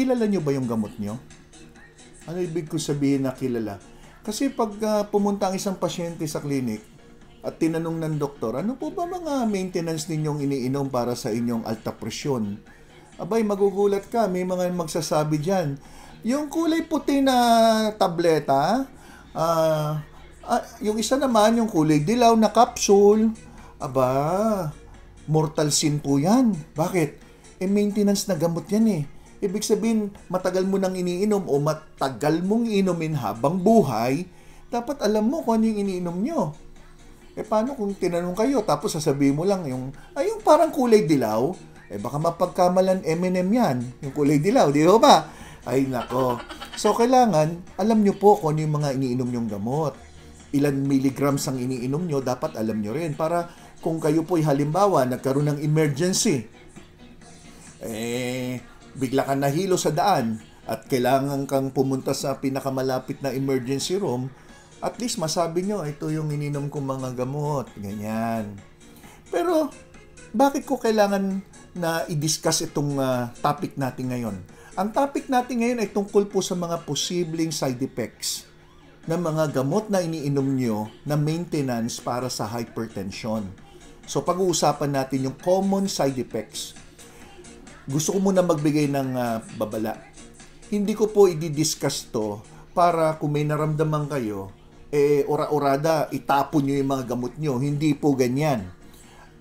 kilala nyo ba yung gamot nyo? Ano ibig ko sabihin na kilala? Kasi pag pumunta ang isang pasyente sa klinik at tinanong ng doktor, ano po ba mga maintenance ninyong iniinom para sa inyong alta presyon? Abay, magugulat ka, may mga magsasabi dyan. Yung kulay puti na tableta, yung isa naman, yung kulay dilaw na capsule, aba, mortal sin po yan. Bakit? Maintenance na gamot yan eh. Ibig sabihin, matagal mo nang iniinom o matagal mong inumin habang buhay, dapat alam mo kung ano yung iniinom nyo. Paano kung tinanong kayo, tapos sasabihin mo lang yung parang kulay dilaw, baka mapagkamalan M&M yan, yung kulay dilaw, di ba? Ay, nako. So, kailangan, alam nyo po kung ano yung mga iniinom nyong gamot. Ilan milligrams ang iniinom nyo, dapat alam nyo rin. Para kung kayo po'y halimbawa, nagkaroon ng emergency, bigla kang nahilo sa daan at kailangan kang pumunta sa pinakamalapit na emergency room, at least masabi nyo, ito yung ininom kong mga gamot, ganyan. Pero, bakit ko kailangan na i-discuss itong topic natin ngayon? Ang topic natin ngayon ay tungkol po sa mga posibleng side effects ng mga gamot na iniinom nyo na maintenance para sa hypertension. So, pag-uusapan natin yung common side effects. Gusto ko muna magbigay ng babala. Hindi ko po i-discuss to para kung may naramdaman kayo, ora-orada, itapon nyo yung mga gamot nyo. Hindi po ganyan.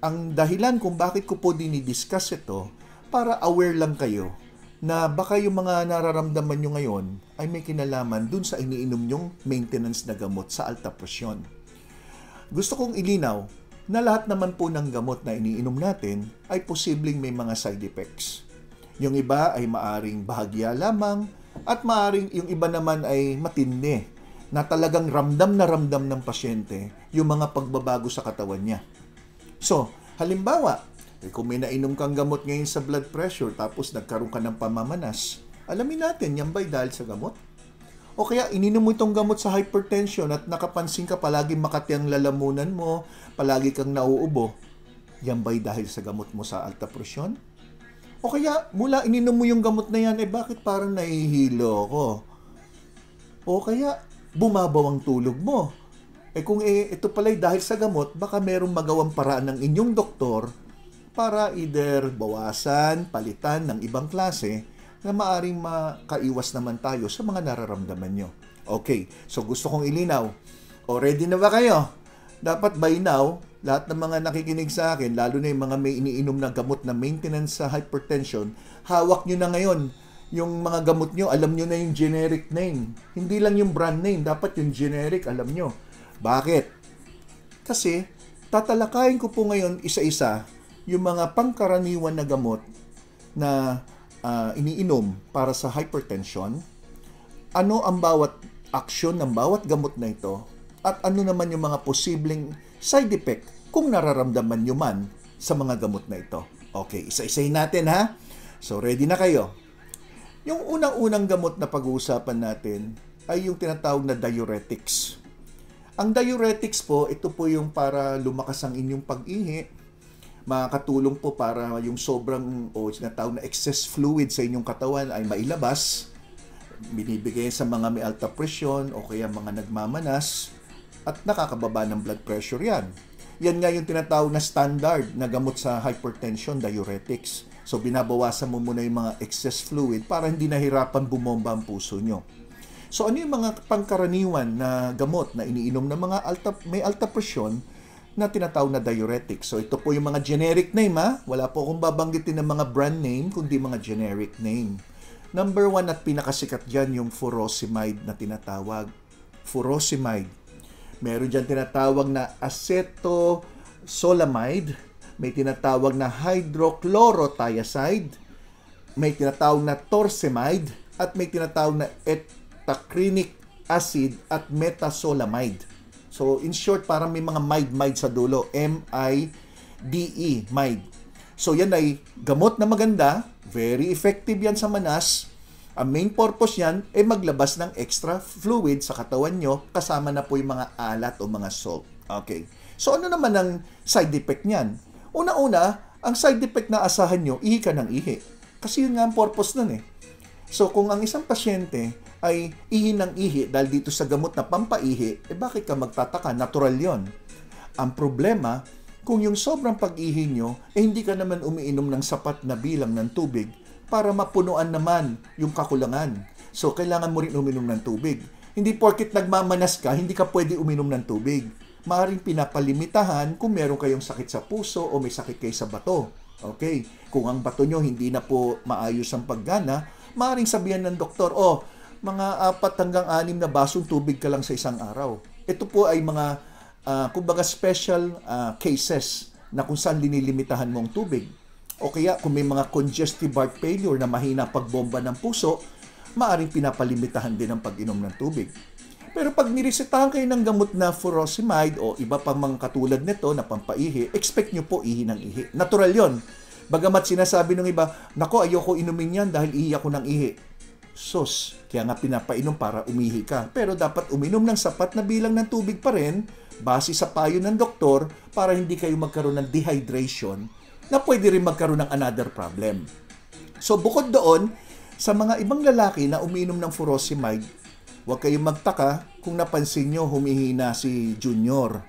Ang dahilan kung bakit ko po dinidiscuss ito, para aware lang kayo na baka yung mga nararamdaman nyo ngayon ay may kinalaman dun sa iniinom nyong maintenance na gamot sa alta presyon. Gusto kong ilinaw na lahat naman po ng gamot na iniinom natin ay posibleng may mga side effects. Yung iba ay maaring bahagya lamang at maaring yung iba naman ay matindi na talagang ramdam na ramdam ng pasyente yung mga pagbabago sa katawan niya. So, halimbawa, kung may nainom kang gamot ngayon sa blood pressure tapos nagkaroon ka ng pamamanas, alamin natin, yan ba'y dahil sa gamot? O kaya ininom mo itong gamot sa hypertension at nakapansin ka palagi makati ang lalamunan mo, palagi kang nauubo, yan ba'y dahil sa gamot mo sa alta presyon? O kaya mula ininom mo yung gamot na yan, bakit parang nahihilo ko? O kaya bumabaw ang tulog mo. Kung ito pala'y dahil sa gamot, baka merong magawang paraan ng inyong doktor para either bawasan, palitan ng ibang klase na maaring makaiwas naman tayo sa mga nararamdaman nyo. Okay, so gusto kong ilinaw. O ready na ba kayo? Dapat by now, lahat ng mga nakikinig sa akin, lalo na yung mga may iniinom na gamot na maintenance sa hypertension, hawak nyo na ngayon yung mga gamot nyo, alam nyo na yung generic name. Hindi lang yung brand name, dapat yung generic, alam nyo. Bakit? Kasi, tatalakayin ko po ngayon isa-isa yung mga pangkaraniwan na gamot na iniinom para sa hypertension, ano ang bawat aksyon ng bawat gamot na ito, at ano naman yung mga posibleng side effect kung nararamdaman nyo man sa mga gamot na ito. Okay, isa-isahin natin ha. So, ready na kayo? Yung unang-unang gamot na pag-uusapan natin ay yung tinatawag na diuretics. Ang diuretics po, ito po yung para lumakas ang inyong pag-ihi, makakatulong po para yung sobrang o tinatawag na excess fluid sa inyong katawan ay mailabas. Binibigay sa mga may alta presyon o kaya mga nagmamanas at nakakababa ng blood pressure yan. Yan nga yung tinatawag na standard na gamot sa hypertension, diuretics. So, binabawasan mo muna yung mga excess fluid para hindi nahirapan bumomba ang puso nyo. So, ano yung mga pangkaraniwan na gamot na iniinom ng mga may alta presyon na tinatawag na diuretic? So, ito po yung mga generic name ha. Wala po akong babanggitin ng mga brand name, kundi mga generic name. Number 1 at pinakasikat dyan yung furosemide na tinatawag. Furosemide. Meron dyan tinatawag na acetozolamide. May tinatawag na hydrochlorothiazide, may tinatawag na torsemide, at may tinatawag na etacrinic acid at metazolamide. So, in short, parang may mga mide sa dulo. M-I-D-E, mide. So, yan ay gamot na maganda. Very effective yan sa manas. Ang main purpose yan ay maglabas ng extra fluid sa katawan nyo kasama na po yung mga alat o mga salt. Okay. So, ano naman ang side effect niyan? Una-una, ang side effect na asahan nyo, ihi ka ng ihi. Kasi yun nga ang purpose nun eh. So kung ang isang pasyente ay ihi ng ihi dahil dito sa gamot na pampaihi, bakit ka magtataka? Natural yon. Ang problema, kung yung sobrang pag-ihi nyo, hindi ka naman umiinom ng sapat na bilang ng tubig para mapunuan naman yung kakulangan. So kailangan mo rin uminom ng tubig. Hindi porket nagmamanas ka, hindi ka pwede uminom ng tubig. Maaring pinapalimitahan kung meron kayong sakit sa puso o may sakit kayo sa bato. Okay? Kung ang bato nyo hindi na po maayos ang paggana, maaring sabihan ng doktor, mga 4 hanggang 6 na basong tubig ka lang sa isang araw. Ito po ay mga, kumbaga special cases na kung saan linilimitahan mo ang tubig. O kaya kung may mga congestive heart failure na mahina pagbomba ng puso, maaring pinapalimitahan din ang pag-inom ng tubig. Pero pag niresetahan kayo ng gamot na furosemide o iba pang mga katulad nito na pampaihi, expect nyo po ihi ng ihi. Natural yon. Bagamat sinasabi ng iba, nako ayoko inumin yan dahil ihi ako ng ihi. Sus, kaya nga pinapainom para umihi ka. Pero dapat uminom ng sapat na bilang ng tubig pa rin, base sa payo ng doktor, para hindi kayo magkaroon ng dehydration na pwede rin magkaroon ng another problem. So bukod doon, sa mga ibang lalaki na umiinom ng furosemide, huwag kayong magtaka kung napansin nyo humihina si Junior.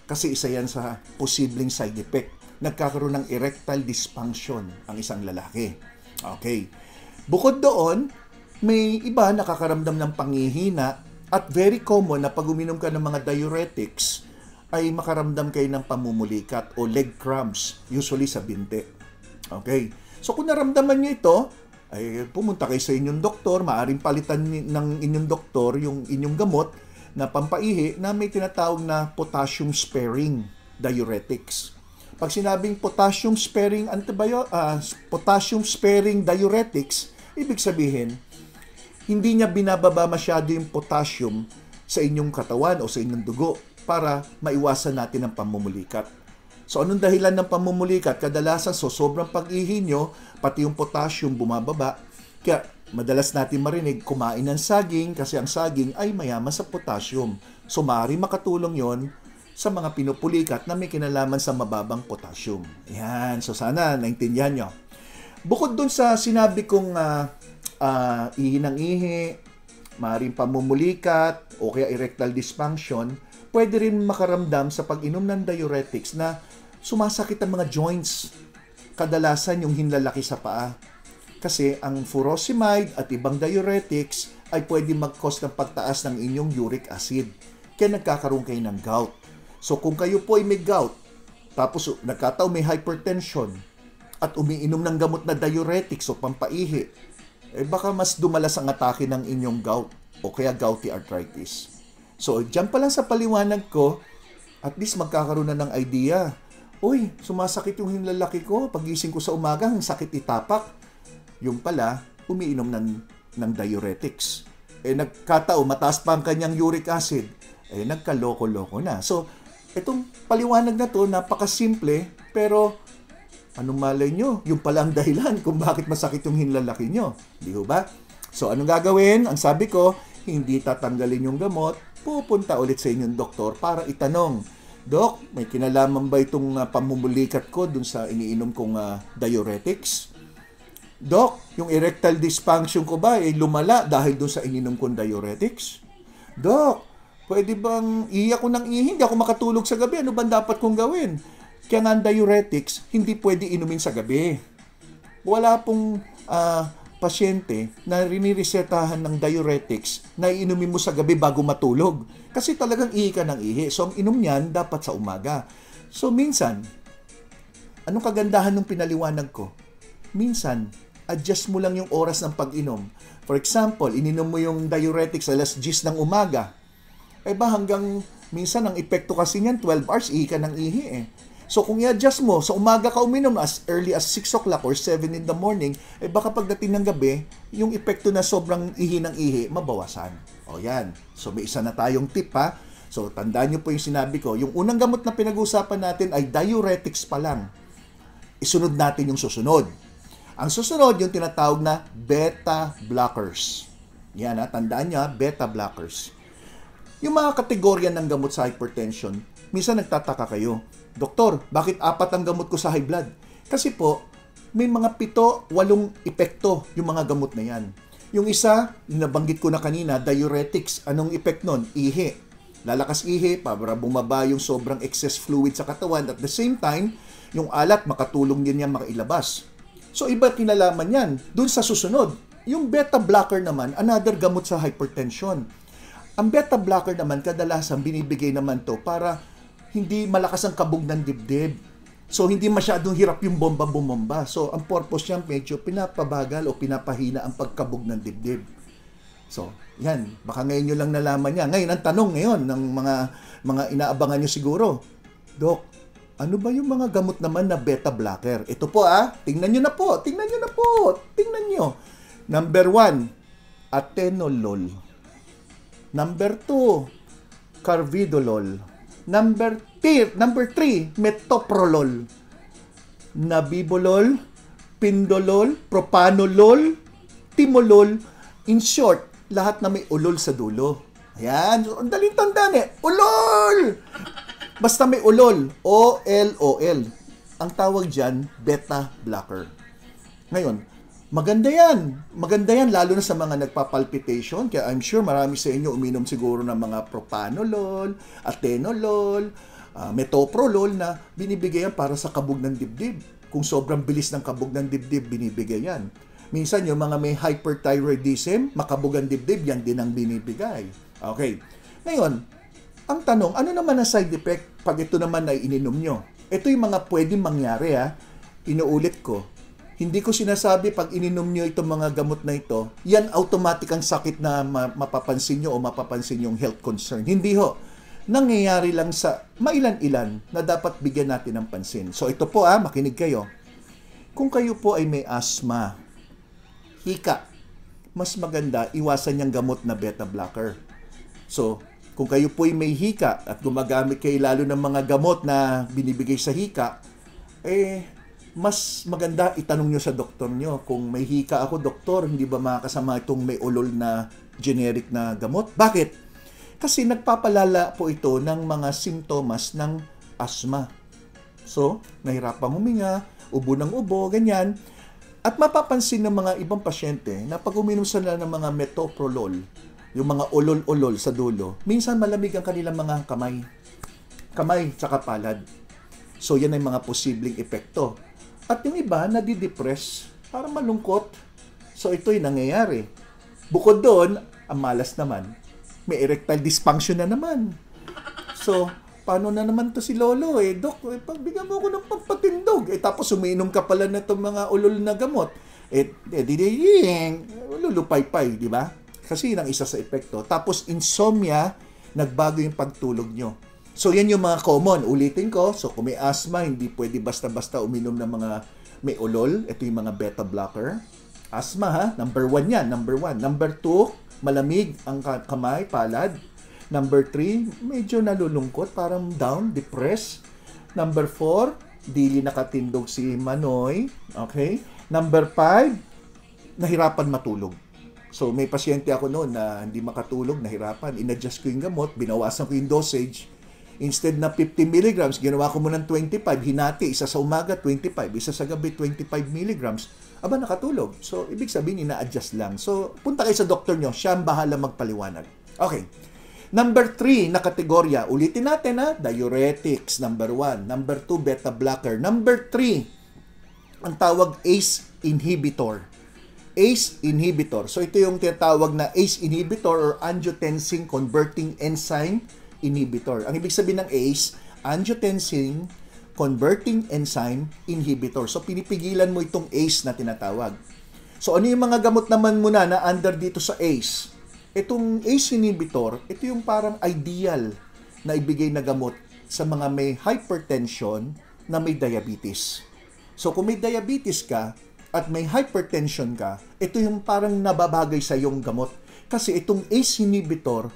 Kasi isa yan sa posibleng side effect. Nagkakaroon ng erectile dysfunction ang isang lalaki. Okay. Bukod doon, may iba nakakaramdam ng panghihina at very common na pag uminom ka ng mga diuretics ay makaramdam kayo ng pamumulikat o leg cramps, usually sa binte. Okay. So kung naramdaman nyo ito, ay pumunta kayo sa inyong doktor, maaaring palitan ng inyong doktor yung inyong gamot na pampaihi na may tinatawag na potassium sparing diuretics. Pag sinabing potassium sparing diuretics, ibig sabihin, hindi niya binababa masyado yung potassium sa inyong katawan o sa inyong dugo para maiwasan natin ang pamumulikat. So, anong dahilan ng pamumulikat? Kadalasan, sobrang pag-ihi nyo, pati yung potassium bumababa. Kaya, madalas natin marinig, kumain ng saging kasi ang saging ay mayaman sa potassium. So, maaaring makatulong yon sa mga pinupulikat na may kinalaman sa mababang potassium. Yan. So, sana naintindihan nyo. Bukod dun sa sinabi kong ihi ng ihi, maaaring pamumulikat, o kaya erectile dysfunction, pwede rin makaramdam sa pag-inom ng diuretics na sumasakit ang mga joints. Kadalasan yung hinlalaki sa paa. Kasi ang furosemide at ibang diuretics ay pwede mag-cause ng pagtaas ng inyong uric acid. Kaya nagkakaroon kayo ng gout. So kung kayo po ay may gout, tapos nagkataon may hypertension, at umiinom ng gamot na diuretics o pampaihi, baka mas dumalas ang atake ng inyong gout o kaya gouty arthritis. So, dyan pa lang sa paliwanag ko, at least magkakaroon na ng idea. Uy, sumasakit yung hinlalaki ko. Pagising ko sa umaga, ang sakit itapak. Yung pala, umiinom ng diuretics. Nagkatao, mataas pa ang kanyang uric acid. Nagkaloko-loko na. So, itong paliwanag na to, napakasimple, pero anong malay nyo? Yung pala ang dahilan kung bakit masakit yung hinlalaki nyo. Di ba? So, anong gagawin? Ang sabi ko, hindi tatanggalin yung gamot, pupunta ulit sa inyong doktor para itanong, Dok, may kinalaman ba itong pamumulikat ko dun sa iniinom kong diuretics? Dok, yung erectile dysfunction ko ba lumala dahil dun sa iniinom kong diuretics? Dok, pwede bang ihi ako ng ihi? Hindi ako makatulog sa gabi. Ano bang dapat kong gawin? Kaya nga diuretics, hindi pwede inumin sa gabi. Wala pong pasyente na riniresetahan ng diuretics na iinumin mo sa gabi bago matulog. Kasi talagang ihi ka ng ihi. So, ang inom niyan dapat sa umaga. So, minsan, anong kagandahan ng pinaliwanag ko? Minsan, adjust mo lang yung oras ng pag-inom. For example, ininom mo yung diuretics alas 10 ng umaga. Hanggang minsan, ang epekto kasi niyan, 12 hours, ihi ka ng ihi So, kung i-adjust mo, sa umaga ka uminom as early as 6 o'clock or 7 in the morning, baka pagdating ng gabi, yung epekto na sobrang ihi ng ihi, mabawasan. O yan. So, may isa na tayong tip ha. So, tandaan nyo po yung sinabi ko. Yung unang gamot na pinag-uusapan natin ay diuretics pa lang. Isunod natin yung susunod. Ang susunod, yung tinatawag na beta blockers. Yan ha, tandaan nyo ha, beta blockers. Yung mga kategorya ng gamot sa hypertension, minsan nagtataka kayo, Doktor, bakit 4 ang gamot ko sa high blood? Kasi po, may mga 7, 8 epekto yung mga gamot na yan. Yung isa, yung nabanggit ko na kanina, diuretics. Anong effect nun? Ihi. Lalakas ihi para bumaba yung sobrang excess fluid sa katawan. At the same time, yung alat, makatulong din yan makailabas. So, iba kinalaman yan. Doon sa susunod, yung beta blocker naman, another gamot sa hypertension. Ang beta blocker naman, kadalasan binibigay naman to para hindi malakas ang kabog ng dibdib. So, hindi masyadong hirap yung bomba bumomba. So, ang purpose niya medyo pinapabagal o pinapahina ang pagkabog ng dibdib. So, yan. Baka ngayon nyo lang nalaman niya. Ngayon, ang tanong ngayon ng mga inaabangan nyo siguro, Dok, ano ba yung mga gamot naman na beta blocker? Ito po tingnan nyo na po. Tingnan nyo na po. Tingnan nyo. Number 1, atenolol. Number 2, carvedilol. Number 3, metoprolol. Nabibolol, pindolol, propanolol, timolol. In short, lahat na may ulol sa dulo. Ayan, ang daling tandaan ulol! Basta may ulol, O-L-O-L. Ang tawag dyan, beta blocker. Ngayon, maganda yan, lalo na sa mga nagpapalpitation. Kaya I'm sure marami sa inyo uminom siguro ng mga propanolol, atenolol, metoprolol na binibigay yan para sa kabog ng dibdib. Kung sobrang bilis ng kabog ng dibdib, binibigay yan. Minsan yung mga may hyperthyroidism, makabog ang dibdib, yan din ang binibigay. Okay. Ngayon, ang tanong, ano naman ang side effect pag ito naman ay ininom nyo? Ito yung mga pwedeng mangyari Inuulit ko. Hindi ko sinasabi pag ininom nyo itong mga gamot na ito, yan automatic ang sakit na mapapansin nyo o mapapansin yung health concern. Hindi ho. Nangyayari lang sa mailan-ilan na dapat bigyan natin ng pansin. So ito po makinig kayo. Kung kayo po ay may asthma, hika, mas maganda iwasan yung gamot na beta blocker. So, kung kayo po ay may hika at gumagamit kayo lalo ng mga gamot na binibigay sa hika, mas maganda itanong nyo sa doktor nyo. Kung may hika ako, doktor, hindi ba makakasama itong may ulol na generic na gamot? Bakit? Kasi nagpapalala po ito ng mga simptomas ng asthma. So, nahirapang huminga, ubo ng ubo, ganyan. At mapapansin ng mga ibang pasyente na pag uminom sila ng mga metoprolol, yung mga ulol-ulol sa dulo, minsan malamig ang kanilang mga kamay. Kamay tsaka palad. So, yan ay mga posibleng epekto. At yung iba, nadidepress, parang malungkot. So, ito'y nangyayari. Bukod doon, ang malas naman, may erectile dysfunction na naman. So, paano na naman to si Lolo? Dok, pagbigyan mo ko ng pampatindog. Tapos umiinom ka pala na itong mga ulol na gamot. Lulupay-pay, di ba? Kasi yun ang isa sa epekto. Tapos, insomnia, nagbago yung pagtulog nyo. So, yan yung mga common. Ulitin ko. So, kung may asthma, hindi pwede basta-basta uminom ng mga may ulol. Ito yung mga beta blocker. Asthma, Number 1 yan. Number 1. Number 2, malamig ang kamay, palad. Number 3, medyo nalulungkot, parang down, depressed. Number 4, dili nakatindog si Manoy. Okay? Number 5, nahirapan matulog. So, may pasyente ako noon na hindi makatulog, nahirapan. In-adjust ko yung gamot, binawasan ko yung dosage. Instead na 50 milligrams, ginawa ko muna ng 25, hinati, isa sa umaga, 25, isa sa gabi, 25 milligrams. Aba, nakatulog. So, ibig sabihin, ina-adjust lang. So, punta kayo sa doktor nyo, siya ang bahala magpaliwanag. Okay. Number 3 na kategorya, ulitin natin diuretics, number 1. Number 2, beta blocker. Number 3, ang tawag ACE inhibitor. ACE inhibitor. So, ito yung tinatawag na ACE inhibitor or angiotensin converting enzyme inhibitor. Ang ibig sabihin ng ACE, angiotensin converting enzyme inhibitor. So, pinipigilan mo itong ACE na tinatawag. So, ano yung mga gamot naman muna na under dito sa ACE? Itong ACE inhibitor, ito yung parang ideal na ibigay na gamot sa mga may hypertension na may diabetes. So, kung may diabetes ka at may hypertension ka, ito yung parang nababagay sa iyong gamot. Kasi itong ACE inhibitor,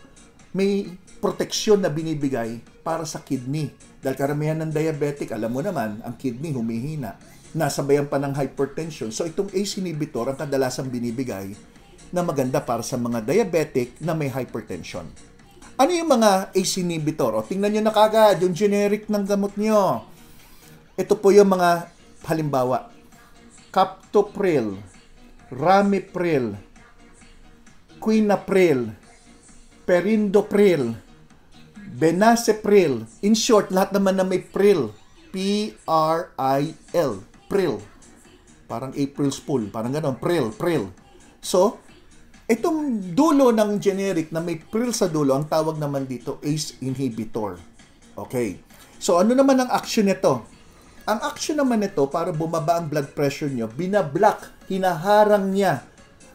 may proteksyon na binibigay para sa kidney. Dahil karamihan ng diabetic, alam mo naman, ang kidney humihina. Nasabayan pa ng hypertension. So, itong ACE inhibitor ang kadalasang binibigay na maganda para sa mga diabetic na may hypertension. Ano yung mga ACE inhibitor? O, tingnan nyo na kagad yung generic ng gamot nyo. Ito po yung mga halimbawa. Captopril, Ramipril, quinapril, perindopril, benacepril. In short, lahat naman na may pril. P-R-I-L. Pril. Parang April's Fool. Parang ganon. Pril. So, itong dulo ng generic na may pril sa dulo, ang tawag naman dito ACE inhibitor. Okay. So, ano naman ang action nito? Ang action naman nito, para bumaba ang blood pressure nyo, binablock, hinaharang niya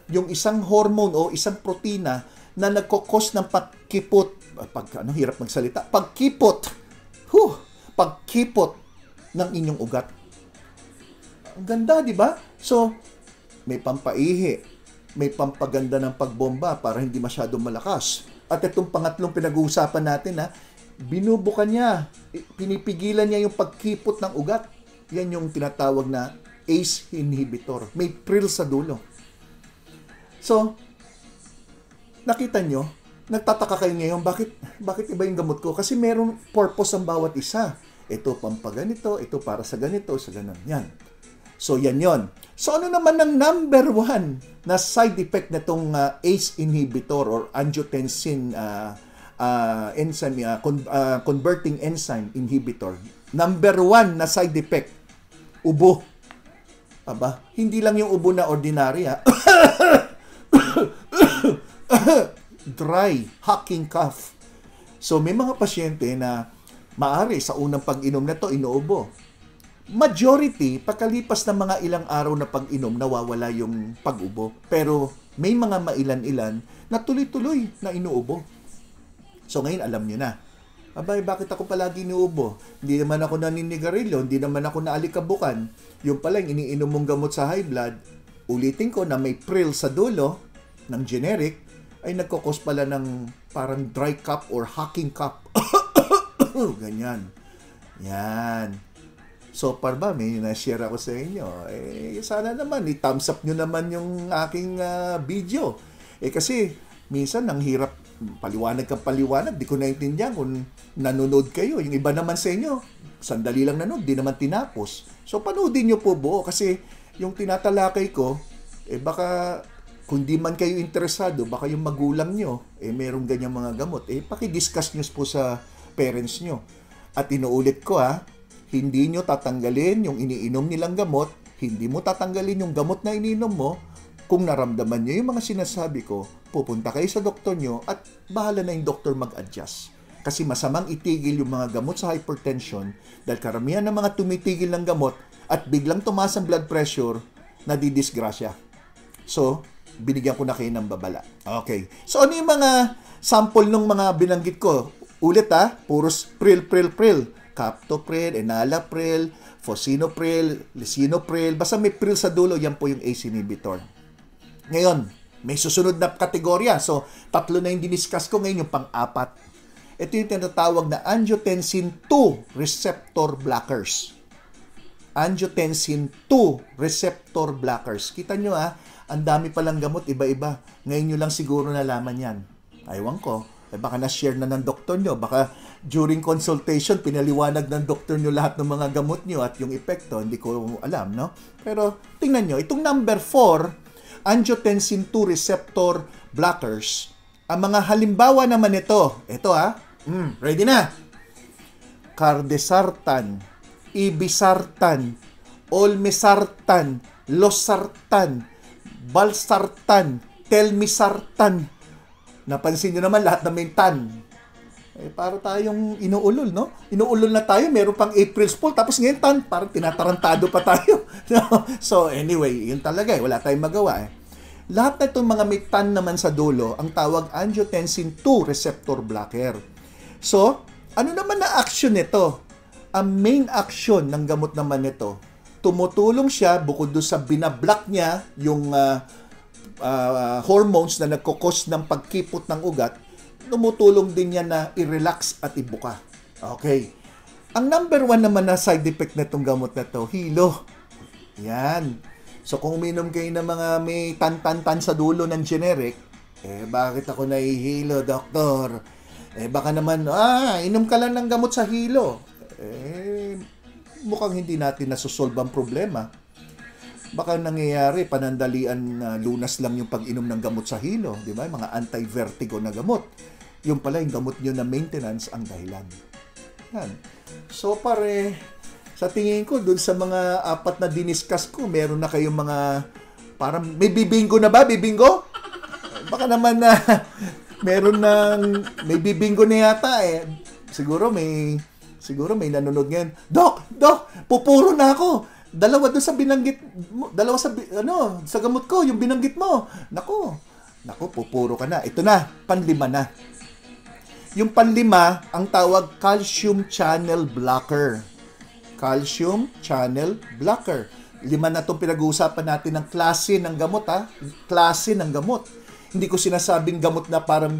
yung isang hormone o isang protina na nagkokos ng pagkipot. Hirap magsalita. Pagkipot ng inyong ugat. Ang ganda, di ba? So, may pampaihi, may pampaganda ng pagbomba para hindi masyadong malakas. At itong pangatlong pinag-uusapan natin, binubukan niya, pinipigilan niya yung pagkipot ng ugat. Yan yung tinatawag na ACE inhibitor. May pril sa dulo. So, nakita nyo, nagtataka kayo ngayon, bakit iba yung gamot ko? Kasi merong purpose ang bawat isa. Ito pampaganito, ito para sa ganito, sa ganon. Yan. So, yan yon. So, ano naman ang number 1 na side effect na itong ACE inhibitor or angiotensin enzyme, converting enzyme inhibitor? Number 1 na side effect, ubo. Aba, hindi lang yung ubo na ordinary, dry, hacking cough. So, may mga pasyente na maari sa unang pag-inom na to, inuubo. Majority, pagkalipas ng mga ilang araw na pag-inom, nawawala yung pag-ubo. Pero may mga mailan-ilan na tuloy-tuloy na inuubo. So ngayon, alam nyo na. Abay, bakit ako palagi inuubo? Hindi naman ako naninigarilyo, hindi naman ako naalikabukan. Yung pala, yung iniinom mong gamot sa high blood, ulitin ko na may pril sa dulo ng generic, ay nagkakos pala ng parang dry cough or hacking cough. Ganyan. Yan. So, ba, may na-share ako sa inyo. Sana naman, i-thumbs up nyo naman yung aking video. Kasi, minsan, ang hirap, paliwanag, di ko naintindihan kung nanonood kayo. Yung iba naman sa inyo, sandali lang nanood, di naman tinapos. So, panoodin nyo po buo. Kasi, yung tinatalakay ko, baka, kung di man kayo interesado, baka yung magulang nyo, merong ganyang mga gamot. Paki-discuss nyo po sa parents nyo. At inuulit ko, hindi nyo tatanggalin yung iniinom nilang gamot, hindi mo tatanggalin yung gamot na iniinom mo. Kung naramdaman nyo yung mga sinasabi ko, pupunta kayo sa doktor nyo at bahala na yung doktor mag-adjust. Kasi masamang itigil yung mga gamot sa hypertension dahil karamihan ng mga tumitigil ng gamot at biglang tumaas ang blood pressure, nadidisgrasya. So, binigyan ko na kayo ng babala. Okay. So, ano yung mga sample ng mga binanggit ko? Ulit puros pril. Captopril, enalapril, fosinopril, lisinopril, basta may pril sa dulo, yan po yung ACE inhibitor. Ngayon, may susunod na kategorya. So, 3 na yung diniscuss ko, ngayon yung pang-4. Ito yung tinatawag na angiotensin 2 receptor blockers. Angiotensin 2 receptor blockers. Kita nyo ang dami palang gamot, iba-iba. Ngayon nyo lang siguro nalaman yan. Aywan ko. Baka na-share na ng doktor nyo. Baka during consultation, pinaliwanag ng doktor nyo lahat ng mga gamot nyo at yung epekto. Hindi ko alam, no? Pero tingnan nyo, itong number 4, angiotensin 2 receptor blockers. Ang mga halimbawa naman ito, ready na? Cardesartan, ibisartan, olmesartan, losartan, valsartan, telmisartan. Napansin nyo naman lahat na may tan. Para tayong inuulol, no? Inuulol na tayo, meron pang April's Fool, tapos ngayon tan, parang tinatarantado pa tayo. So, anyway, yun talaga wala tayong magawa Lahat na itong mga may tan naman sa dulo, ang tawag angiotensin 2 receptor blocker. So, ano naman na action nito? Ang main action ng gamot naman nito, tumutulong siya, bukod doon sa binablock niya yung hormones na nagkukos ng pagkipot ng ugat, tumutulong din yan na i-relax at ibuka. Okay. Ang number 1 naman na side effect na itong gamot na to, hilo. Yan. So kung uminom kayo ng mga may tan-tan-tan sa dulo ng generic, bakit ako nahihilo, doktor? Baka naman, inom ka lang ng gamot sa hilo. Mukhang hindi natin nasusolve ang problema. baka nangyayari, panandalian na lunas lang yung pag-inom ng gamot sa hilo, di ba? Mga anti-vertigo na gamot. Yung pala, yung gamot nyo na maintenance ang dahilan. Yan. So, pare, sa tingin ko, dun sa mga 4 na diniscuss ko, meron na kayong mga, parang, may bibinggo na ba? Bibinggo? Baka naman na, may bibinggo na yata eh. Siguro may nanonood ngayon. Dok, pupuro na ako. Dalawa doon sa binanggit mo, sa gamot ko, yung binanggit mo. Nako, pupuro ka na. Ito na, panlima na. Yung panlima, ang tawag calcium channel blocker. Calcium channel blocker. 5 na itong pinag-uusapan natin ng klase ng gamot, ha? Klase ng gamot. Hindi ko sinasabing gamot na parang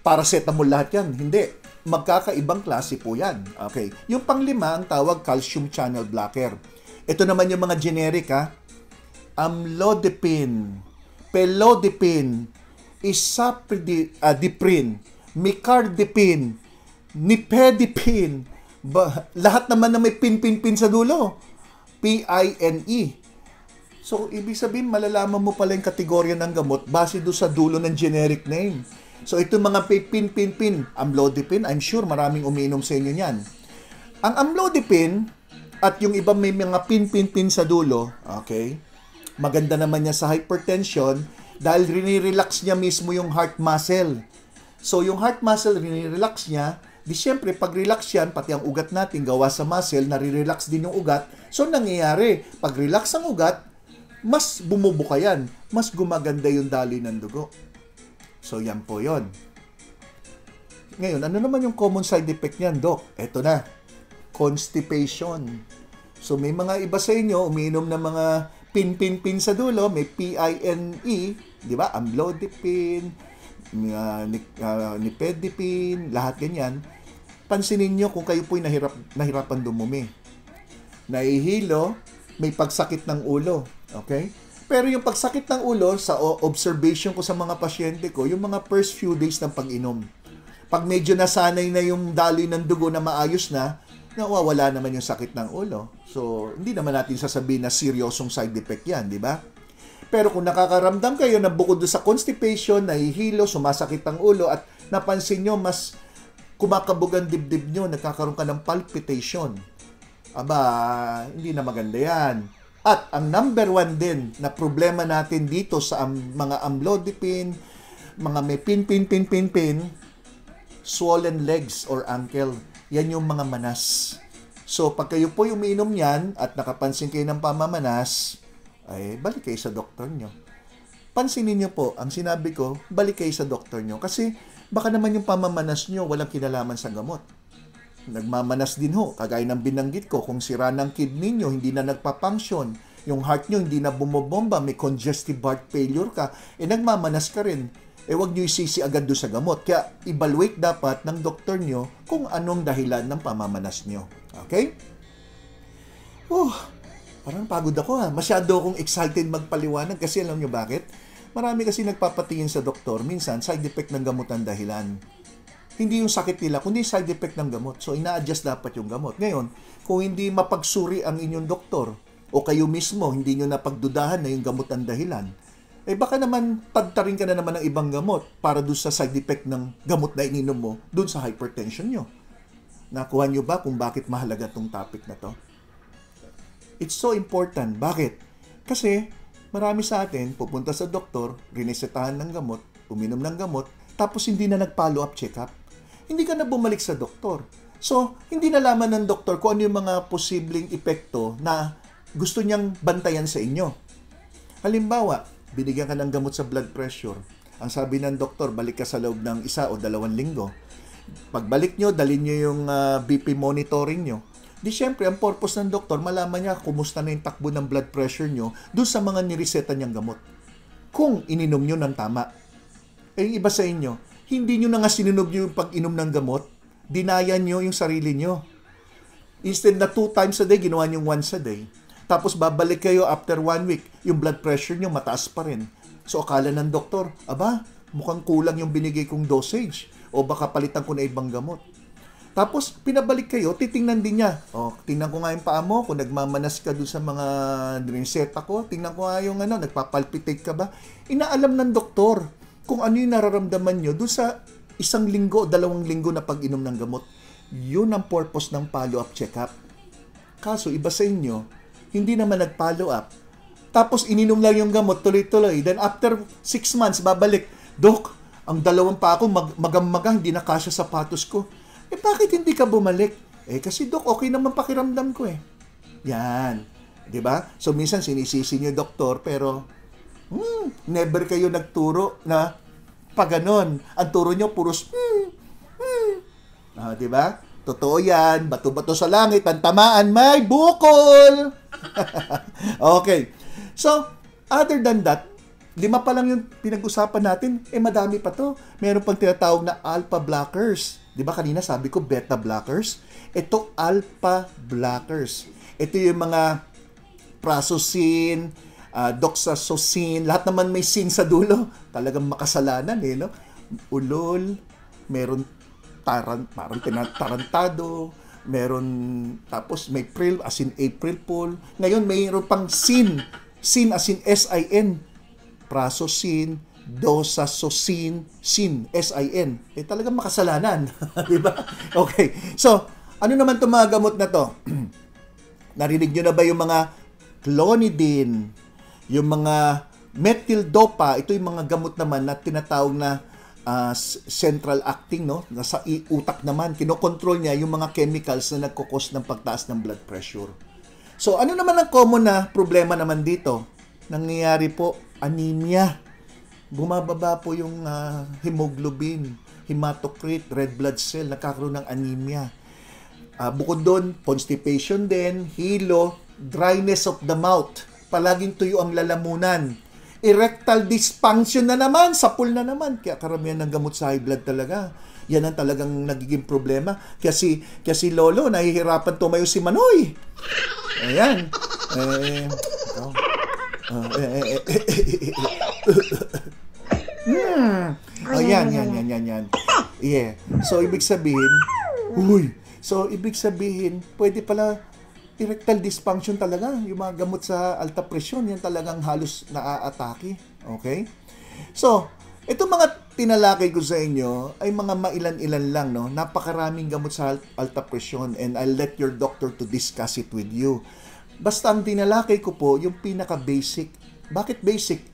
paracetamol lahat yan. Hindi. Magkakaibang klase po yan. Okay. Yung panglima, ang tawag calcium channel blocker. Ito naman yung mga generic, ha? Amlodipine, pelodipine, isapridipine, micardipine, nifedipine, lahat naman na may pin sa dulo. P-I-N-E. So, ibig sabihin, malalaman mo pala yung kategorya ng gamot base doon sa dulo ng generic name. So, ito mga pin, amlodipine, I'm sure maraming umiinom sa inyo niyan. Ang amlodipine at yung iba may mga pin sa dulo, okay, maganda naman niya sa hypertension dahil rinirelax niya mismo yung heart muscle. So, yung heart muscle, rinirelax niya. Di syempre, pag relax yan, pati ang ugat natin gawa sa muscle, nare-relax din yung ugat. So, nangyayari, pag relax ang ugat, mas bumubuka yan. Mas gumaganda yung daloy ng dugo. So, yan po yon. Ngayon, ano naman yung common side effect niyan, Doc? Eto na, constipation. So, may mga iba sa inyo, umiinom ng mga pin sa dulo, may P-I-N-E, di ba? Amlodipine, nifedipine, lahat ganyan. Pansinin nyo kung kayo po'y nahirapan dumumi. Nahihilo, may pagsakit ng ulo. Okay? Pero yung pagsakit ng ulo, sa observation ko sa mga pasyente ko, yung mga first few days ng pag-inom. Pag medyo nasanay na yung daloy ng dugo na maayos na, nawawala naman yung sakit ng ulo. So, hindi naman natin sasabihin na seryosong side effect yan, di ba? Pero kung nakakaramdam kayo na bukod doon sa constipation, nahihilo, sumasakit ang ulo, at napansin nyo, mas kumakabog ang dibdib nyo, nagkakaroon ka ng palpitation. Aba, hindi na maganda yan. At ang number 1 din na problema natin dito sa mga amlodipine, mga may pin, swollen legs or ankle, yan yung mga manas. So, pag kayo po umiinom yan at nakapansin kayo ng pamamanas, ay balik kayo sa doktor nyo. Pansinin nyo po, ang sinabi ko, balik kayo sa doktor nyo. Kasi baka naman yung pamamanas nyo walang kinalaman sa gamot. Nagmamanas din ho, kagaya ng binanggit ko, kung sira ng kidney nyo, hindi na nagpa-function, yung heart nyo hindi na bumobomba, may congestive heart failure ka, nagmamanas ka rin. Huwag nyo isisi agad doon sa gamot. Kaya, evaluate dapat ng doktor nyo kung anong dahilan ng pamamanas nyo. Okay? Parang pagod ako ha. Masyado akong excited magpaliwanag kasi alam nyo bakit? Marami kasi nagpapatingin sa doktor. Minsan, side effect ng gamot ang dahilan. Hindi yung sakit nila, kundi side effect ng gamot. So, ina-adjust dapat yung gamot. Ngayon, kung hindi mapagsuri ang inyong doktor o kayo mismo, hindi nyo napagdudahan na yung gamot ang dahilan, baka naman tagtarin ka na naman ng ibang gamot para doon sa side effect ng gamot na ininom mo doon sa hypertension nyo. Nakuha nyo ba kung bakit mahalaga tong topic na to? It's so important. Bakit? Kasi marami sa atin pupunta sa doktor, rinesetahan ng gamot, uminom ng gamot, tapos hindi na nag-follow up check-up. Hindi ka na bumalik sa doktor. So, hindi nalaman ng doktor kung ano yung mga posibleng epekto na gusto niyang bantayan sa inyo. Halimbawa, binigyan ka ng gamot sa blood pressure. Ang sabi ng doktor, balik ka sa loob ng 1 o 2 linggo. Pagbalik nyo, dalhin nyo yung BP monitoring nyo. Di syempre, ang purpose ng doktor, malaman niya kumusta na yung takbo ng blood pressure nyo doon sa mga nireseta niyang gamot. Kung ininom nyo ng tama. Yung iba sa inyo, hindi nyo na nga sinunog yung pag-inom ng gamot, dinayan nyo yung sarili nyo. Instead na 2 times a day, ginawa nyo once a day. Tapos babalik kayo after 1 week, yung blood pressure nyo mataas pa rin. So akala ng doktor, mukhang kulang yung binigay kong dosage o baka palitan ko na ibang gamot. Tapos, pinabalik kayo, titingnan din niya. O, tingnan ko nga yung paa mo, kung nagmamanas ka doon sa mga reseta ko, tingnan ko nga yung nagpapalpitate ka ba. Inaalam ng doktor kung ano yung nararamdaman nyo doon sa 1 linggo, 2 linggo na pag-inom ng gamot. Yun ang purpose ng follow-up check-up. Kaso, iba sa inyo, hindi naman nag-follow up. Tapos, ininom lang yung gamot, tuloy-tuloy. Then, after 6 months, babalik, Dok, ang 2 pa ako, magang-magang, hindi na kasya sapatos ko. Bakit hindi ka bumalik? Kasi Dok, okay naman pakiramdam ko eh. Yan. 'Di ba? So, minsan sinisisi niyo doktor, pero never kayo nagturo na paganon. Ang turo niyo puros, 'di ba? Totoo yan. Bato-bato sa langit, ang tamaan may bukol. Okay. So, other than that, 5 pa lang yung pinag-usapan natin, madami pa to. Meron pang tinatawag na alpha blockers. Di ba kanina sabi ko beta blockers? Ito alpha blockers. Ito yung mga prazosin, doxazosin, lahat naman may sin sa dulo. Talagang makasalanan no? Ulol, meron parang tarantado, meron, tapos may pril, as in April Fool. Ngayon, mayroon pang sin as in S-I-N. Prazosin, doxazosin, sin, S-I-N. Talagang makasalanan. Diba? Okay. So, ano naman itong mga gamot na to? Narinig nyo na ba yung mga clonidine, yung mga methyl-dopa? Ito yung mga gamot naman na tinatawag na central acting, no? Nasa utak naman. Kinokontrol niya yung mga chemicals na nagkukos ng pagtaas ng blood pressure. So, ano naman ang common na problema naman dito? Nangyayari po, anemia. Bumababa po yung hemoglobin, hematocrit, red blood cell, nakakaroon ng anemia. Bukod doon, constipation din, hilo, dryness of the mouth, palaging tuyo ang lalamunan, erectile dysfunction na naman, sapul na naman. Kaya karamihan ng gamot sa high blood talaga. Yan ang talagang nagiging problema. Kasi Lolo, nahihirapan tumayo si Manoy. Ayan. Yan. Yeah. So, ibig sabihin, pwede pala erectile dysfunction talaga. Yung mga gamot sa alta presyon, yan talagang halos naaatake. Okay? So, itong mga tinalakay ko sa inyo ay mga mailan-ilan lang, no? Napakaraming gamot sa alta presyon, and I'll let your doctor to discuss it with you. Basta ang tinalakay ko po, yung pinaka-basic. Bakit basic?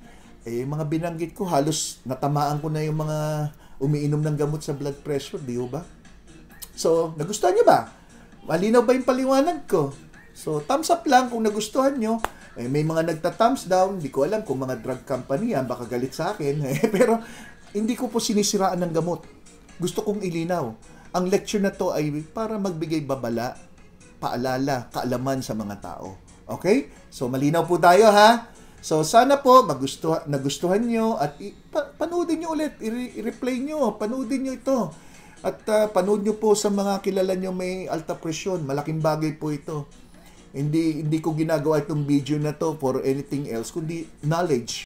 Mga binanggit ko, halos natamaan ko na yung mga umiinom ng gamot sa blood pressure, di ba? So, nagustuhan nyo ba? Malinaw ba yung paliwanag ko? So, thumbs up lang kung nagustuhan nyo. May mga nagta-thumbs down, hindi ko alam kung mga drug company yan, baka galit sa akin. Pero, hindi ko po sinisiraan ng gamot. Gusto kong ilinaw. Ang lecture na to ay para magbigay babala, paalala, kaalaman sa mga tao. Okay? So, malinaw po tayo, ha? So, sana po nagustuhan nyo at panoodin nyo ulit, i-replay nyo, panoodin nyo ito. At panood nyo po sa mga kilala nyo may alta presyon. Malaking bagay po ito. Hindi ko ginagawa itong video na to for anything else, kundi knowledge.